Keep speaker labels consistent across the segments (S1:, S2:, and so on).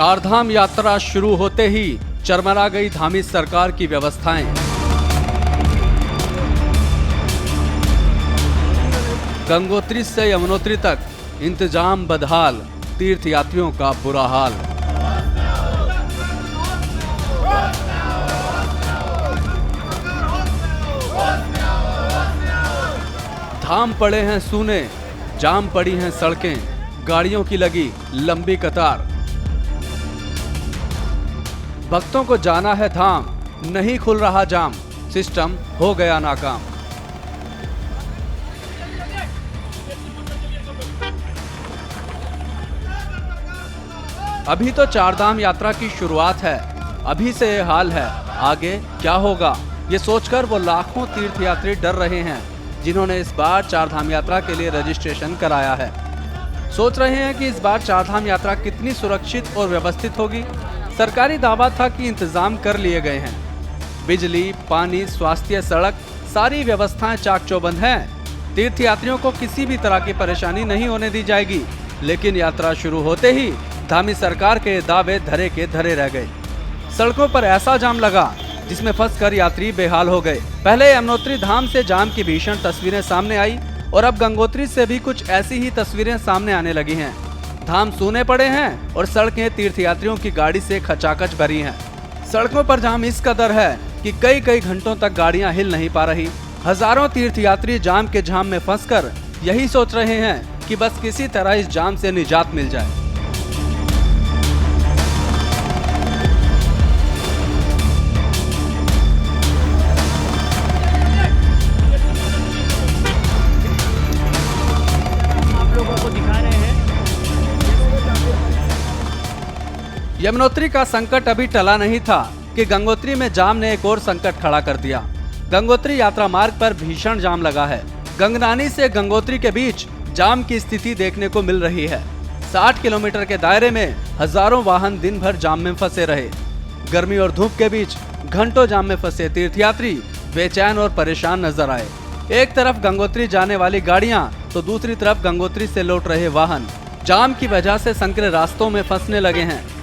S1: चारधाम यात्रा शुरू होते ही चरमरा गई धामी सरकार की व्यवस्थाएं। गंगोत्री से यमुनोत्री तक इंतजाम बदहाल, तीर्थ यात्रियों का बुरा हाल। धाम पड़े हैं सूने, जाम पड़ी हैं सड़कें, गाड़ियों की लगी लंबी कतार। भक्तों को जाना है धाम, नहीं खुल रहा जाम, सिस्टम हो गया नाकाम। अभी तो चारधाम यात्रा की शुरुआत है, अभी से ये हाल है, आगे क्या होगा ये सोचकर वो लाखों तीर्थयात्री डर रहे हैं जिन्होंने इस बार चारधाम यात्रा के लिए रजिस्ट्रेशन कराया है। सोच रहे हैं कि इस बार चारधाम यात्रा कितनी सुरक्षित और व्यवस्थित होगी। सरकारी दावा था कि इंतजाम कर लिए गए हैं, बिजली, पानी, स्वास्थ्य, सड़क, सारी व्यवस्थाएं चाक चौबंद हैं। तीर्थयात्रियों को किसी भी तरह की परेशानी नहीं होने दी जाएगी। लेकिन यात्रा शुरू होते ही धामी सरकार के दावे धरे के धरे रह गए। सड़कों पर ऐसा जाम लगा जिसमें फंसकर यात्री बेहाल हो गए। पहले यमुनोत्री धाम से जाम की भीषण तस्वीरें सामने आई और अब गंगोत्री से भी कुछ ऐसी ही तस्वीरें सामने आने लगी हैं। धाम सूने पड़े हैं और सड़कें तीर्थयात्रियों की गाड़ी से खचाखच भरी हैं। सड़कों पर जाम इस कदर है कि कई कई घंटों तक गाड़ियां हिल नहीं पा रही। हजारों तीर्थयात्री जाम के झाम में फंसकर यही सोच रहे हैं कि बस किसी तरह इस जाम से निजात मिल जाए। यमुनोत्री का संकट अभी टला नहीं था कि गंगोत्री में जाम ने एक और संकट खड़ा कर दिया। गंगोत्री यात्रा मार्ग पर भीषण जाम लगा है। गंगनानी से गंगोत्री के बीच जाम की स्थिति देखने को मिल रही है। 60 किलोमीटर के दायरे में हजारों वाहन दिन भर जाम में फंसे रहे। गर्मी और धूप के बीच घंटों जाम में फंसे तीर्थयात्री बेचैन और परेशान नजर आए। एक तरफ गंगोत्री जाने वाली गाड़ियां तो दूसरी तरफ गंगोत्री से लौट रहे वाहन जाम की वजह से संकरे रास्तों में फंसने लगे हैं।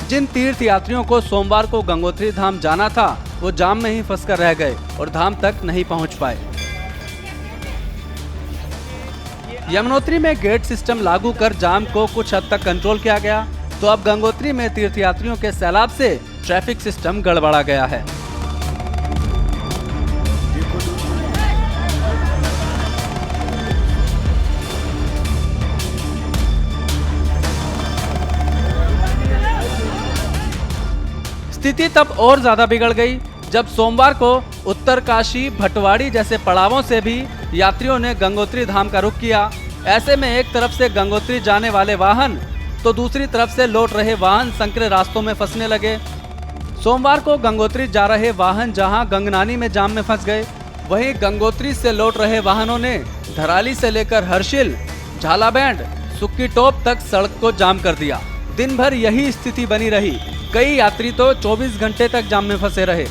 S1: जिन तीर्थ यात्रियों को सोमवार को गंगोत्री धाम जाना था वो जाम में ही फंसकर रह गए और धाम तक नहीं पहुंच पाए। यमुनोत्री में गेट सिस्टम लागू कर जाम को कुछ हद तक कंट्रोल किया गया, तो अब गंगोत्री में तीर्थयात्रियों के सैलाब से ट्रैफिक सिस्टम गड़बड़ा गया है। स्थिति तब और ज्यादा बिगड़ गई जब सोमवार को उत्तरकाशी, भटवाड़ी जैसे पड़ावों से भी यात्रियों ने गंगोत्री धाम का रुख किया। ऐसे में एक तरफ से गंगोत्री जाने वाले वाहन तो दूसरी तरफ से लौट रहे वाहन संकरे रास्तों में फंसने लगे। सोमवार को गंगोत्री जा रहे वाहन जहां गंगनानी में जाम में फंस गए, वहीं गंगोत्री से लौट रहे वाहनों ने धराली से लेकर हर्षिल, झालाबैंड, सुक्की टोप तक सड़क को जाम कर दिया। दिन भर यही स्थिति बनी रही। कई यात्री तो 24 घंटे तक जाम में फंसे रहे।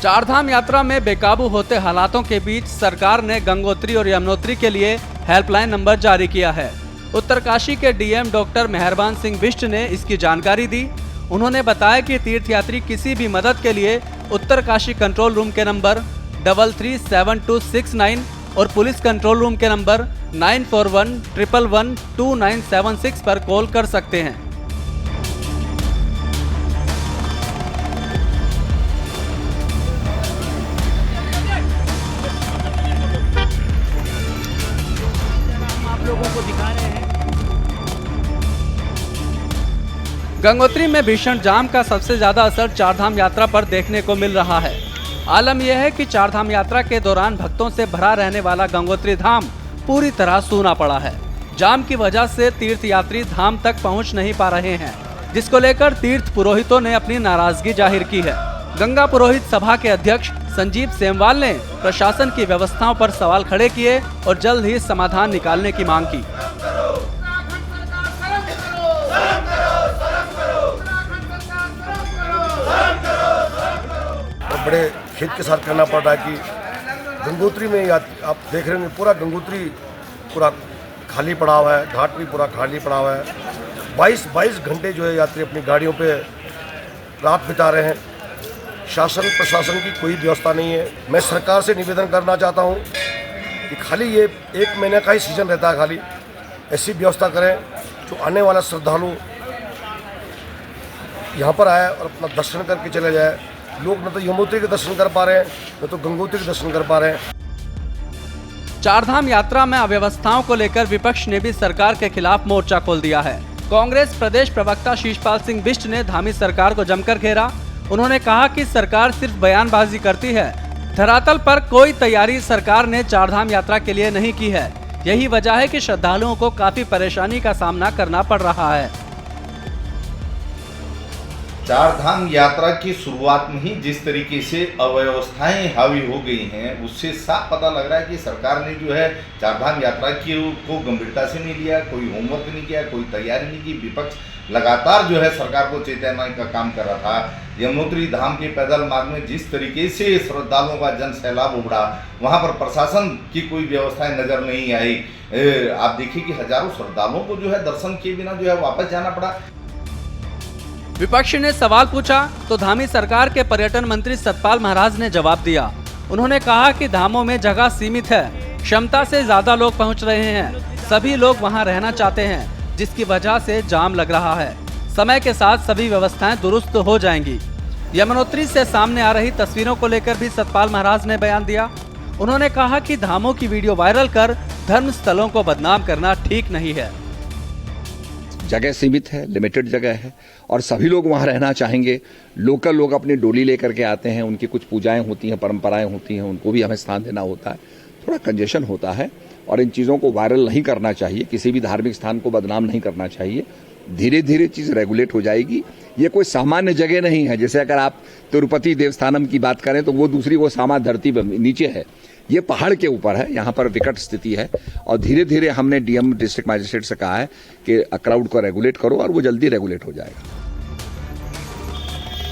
S1: चारधाम यात्रा में बेकाबू होते हालातों के बीच सरकार ने गंगोत्री और यमुनोत्री के लिए हेल्पलाइन नंबर जारी किया है। उत्तरकाशी के डीएम डॉक्टर मेहरबान सिंह बिष्ट ने इसकी जानकारी दी। उन्होंने बताया कि तीर्थयात्री किसी भी मदद के लिए उत्तरकाशी कंट्रोल रूम के नंबर 337269 और पुलिस कंट्रोल रूम के नंबर 9411112976 पर कॉल कर सकते हैं। आप लोगों को दिखा रहे हैं गंगोत्री में भीषण जाम का सबसे ज्यादा असर चारधाम यात्रा पर देखने को मिल रहा है। आलम यह है कि चारधाम यात्रा के दौरान भक्तों से भरा रहने वाला गंगोत्री धाम पूरी तरह सूना पड़ा है। जाम की वजह से तीर्थयात्री धाम तक पहुंच नहीं पा रहे हैं, जिसको लेकर तीर्थ पुरोहितों ने अपनी नाराजगी जाहिर की है। गंगा पुरोहित सभा के अध्यक्ष संजीव सेमवाल ने प्रशासन की व्यवस्थाओं पर सवाल खड़े किए और जल्द ही समाधान निकालने की मांग की।
S2: खेद के साथ कहना पड़ रहा है कि गंगोत्री में आप देख रहे होंगे पूरा गंगोत्री पूरा खाली पड़ा हुआ है, घाट भी पूरा खाली पड़ा हुआ है। 22 घंटे जो है यात्री अपनी गाड़ियों पे रात बिता रहे हैं। शासन प्रशासन की कोई व्यवस्था नहीं है। मैं सरकार से निवेदन करना चाहता हूँ कि खाली ये 1 महीने का ही सीज़न रहता है, खाली ऐसी व्यवस्था करें जो आने वाला श्रद्धालु यहाँ पर आए और अपना दर्शन करके चले जाए। लोग न तो यमुनोत्री के दर्शन कर पा रहे हैं, न तो गंगोत्री के दर्शन कर पा रहे हैं।
S1: चारधाम यात्रा में अव्यवस्थाओं को लेकर विपक्ष ने भी सरकार के खिलाफ मोर्चा खोल दिया है। कांग्रेस प्रदेश प्रवक्ता शीशपाल सिंह बिष्ट ने धामी सरकार को जमकर घेरा। उन्होंने कहा कि सरकार सिर्फ बयानबाजी करती है, धरातल पर कोई तैयारी सरकार ने चारधाम यात्रा के लिए नहीं की है। यही वजह है कि श्रद्धालुओं को काफी परेशानी का सामना करना पड़ रहा है।
S3: चारधाम यात्रा की शुरुआत में ही जिस तरीके से अव्यवस्थाएं हावी हो गई हैं, उससे साफ पता लग रहा है कि सरकार ने जो है चारधाम यात्रा को गंभीरता से नहीं लिया, कोई होमवर्क नहीं किया, कोई तैयारी नहीं की। विपक्ष लगातार जो है सरकार को चेताने का काम कर रहा था। यमुनोत्री धाम के पैदल मार्ग में जिस तरीके से श्रद्धालुओं का जन सैलाब उमड़ा, वहाँ पर प्रशासन की कोई व्यवस्थाएं नजर नहीं आई। आप देखिए कि हजारों श्रद्धालुओं को जो है दर्शन किए बिना जो है वापस जाना पड़ा।
S1: विपक्ष ने सवाल पूछा तो धामी सरकार के पर्यटन मंत्री सतपाल महाराज ने जवाब दिया। उन्होंने कहा कि धामों में जगह सीमित है, क्षमता से ज्यादा लोग पहुंच रहे हैं, सभी लोग वहां रहना चाहते हैं, जिसकी वजह से जाम लग रहा है। समय के साथ सभी व्यवस्थाएं दुरुस्त हो जाएंगी। यमुनोत्री से सामने आ रही तस्वीरों को लेकर भी सतपाल महाराज ने बयान दिया। उन्होंने कहा कि धामों की वीडियो वायरल कर धर्म स्थलों को बदनाम करना ठीक नहीं है।
S4: जगह सीमित है, लिमिटेड जगह है और सभी लोग वहाँ रहना चाहेंगे। लोकल लोग अपनी डोली लेकर के आते हैं, उनकी कुछ पूजाएं होती हैं, परंपराएं होती हैं, उनको भी हमें स्थान देना होता है। थोड़ा कंजेशन होता है और इन चीज़ों को वायरल नहीं करना चाहिए, किसी भी धार्मिक स्थान को बदनाम नहीं करना चाहिए। धीरे धीरे चीज़ रेगुलेट हो जाएगी। ये कोई सामान्य जगह नहीं है। जैसे अगर आप तिरुपति देवस्थानम की बात करें तो वो दूसरी, वो सामा धरती नीचे है, ये पहाड़ के ऊपर है, यहाँ पर विकट स्थिति है। और धीरे धीरे हमने डीएम डिस्ट्रिक्ट मजिस्ट्रेट से कहा है कि क्राउड को रेगुलेट करो और वो जल्दी रेगुलेट हो जाएगा।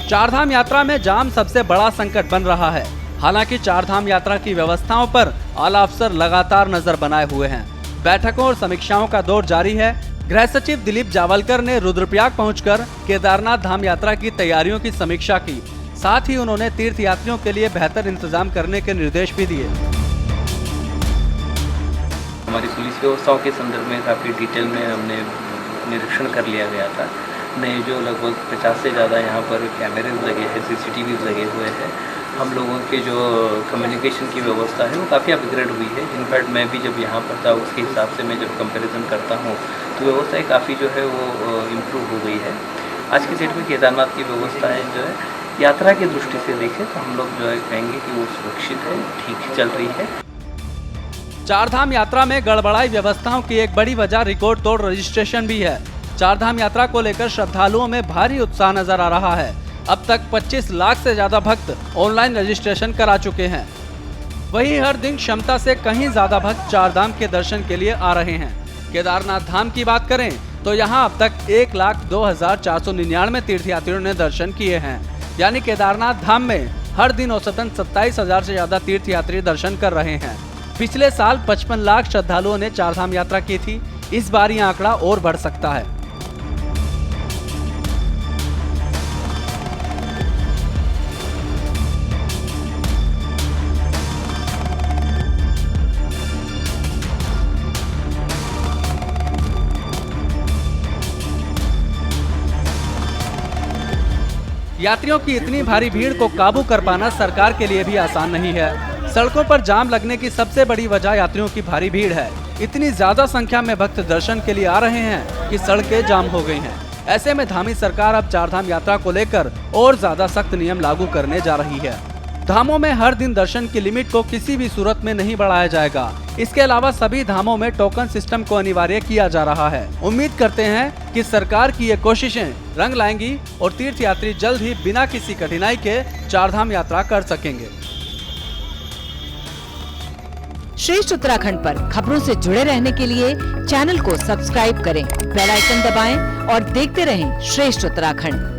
S1: चारधाम यात्रा में जाम सबसे बड़ा संकट बन रहा है। हालांकि चारधाम यात्रा की व्यवस्थाओं पर आला अफसर लगातार नजर बनाए हुए हैं। बैठकों और समीक्षाओं का दौर जारी है। गृह सचिव दिलीप जावलकर ने रुद्रप्रयाग पहुंचकर केदारनाथ धाम यात्रा की तैयारियों की समीक्षा की। साथ ही उन्होंने तीर्थ यात्रियों के लिए बेहतर इंतजाम करने के निर्देश भी दिए।
S5: हमारी पुलिस व्यवस्थाओं के संदर्भ में काफ़ी डिटेल में हमने निरीक्षण कर लिया गया था। नए जो लगभग 50 से ज़्यादा यहाँ पर कैमरे लगे हैं, CCTV लगे हुए हैं। हम लोगों के जो कम्युनिकेशन की व्यवस्था है वो काफ़ी अपग्रेड हुई है। इनफैक्ट मैं भी जब यहाँ पर था उसके हिसाब से मैं जब कंपैरिजन करता हूँ तो व्यवस्थाएं काफ़ी जो है वो इम्प्रूव हो गई है। आज की डेट में केदारनाथ की व्यवस्थाएं जो है यात्रा की दृष्टि से देखें तो हम लोग जो है कहेंगे कि वो सुरक्षित है, ठीक चल रही है।
S1: चारधाम यात्रा में गड़बड़ाई व्यवस्थाओं की एक बड़ी वजह रिकॉर्ड तोड़ रजिस्ट्रेशन भी है। चारधाम यात्रा को लेकर श्रद्धालुओं में भारी उत्साह नजर आ रहा है। अब तक 25 लाख से ज्यादा भक्त ऑनलाइन रजिस्ट्रेशन करा चुके हैं। वहीं हर दिन क्षमता से कहीं ज्यादा भक्त चारधाम के दर्शन के लिए आ रहे हैं। केदारनाथ धाम की बात करें तो यहाँ अब तक 1,02,499 तीर्थयात्रियों ने दर्शन किए हैं। यानी केदारनाथ धाम में हर दिन औसतन 27,000 से ज्यादा तीर्थयात्री दर्शन कर रहे हैं। पिछले साल 55 लाख श्रद्धालुओं ने चारधाम यात्रा की थी। इस बार ये आंकड़ा और बढ़ सकता है। यात्रियों की इतनी भारी भीड़ को काबू कर पाना सरकार के लिए भी आसान नहीं है। सड़कों पर जाम लगने की सबसे बड़ी वजह यात्रियों की भारी भीड़ है। इतनी ज्यादा संख्या में भक्त दर्शन के लिए आ रहे हैं कि सड़कें जाम हो गई हैं। ऐसे में धामी सरकार अब चारधाम यात्रा को लेकर और ज्यादा सख्त नियम लागू करने जा रही है। धामों में हर दिन दर्शन की लिमिट को किसी भी सूरत में नहीं बढ़ाया जाएगा। इसके अलावा सभी धामों में टोकन सिस्टम को अनिवार्य किया जा रहा है। उम्मीद करते हैं कि सरकार की ये कोशिशें रंग लाएंगी और तीर्थयात्री जल्द ही बिना किसी कठिनाई के चारधाम यात्रा कर सकेंगे।
S6: श्रेष्ठ उत्तराखंड पर खबरों से जुड़े रहने के लिए चैनल को सब्सक्राइब करें, बेल आइकन दबाएं और देखते रहें श्रेष्ठ उत्तराखंड।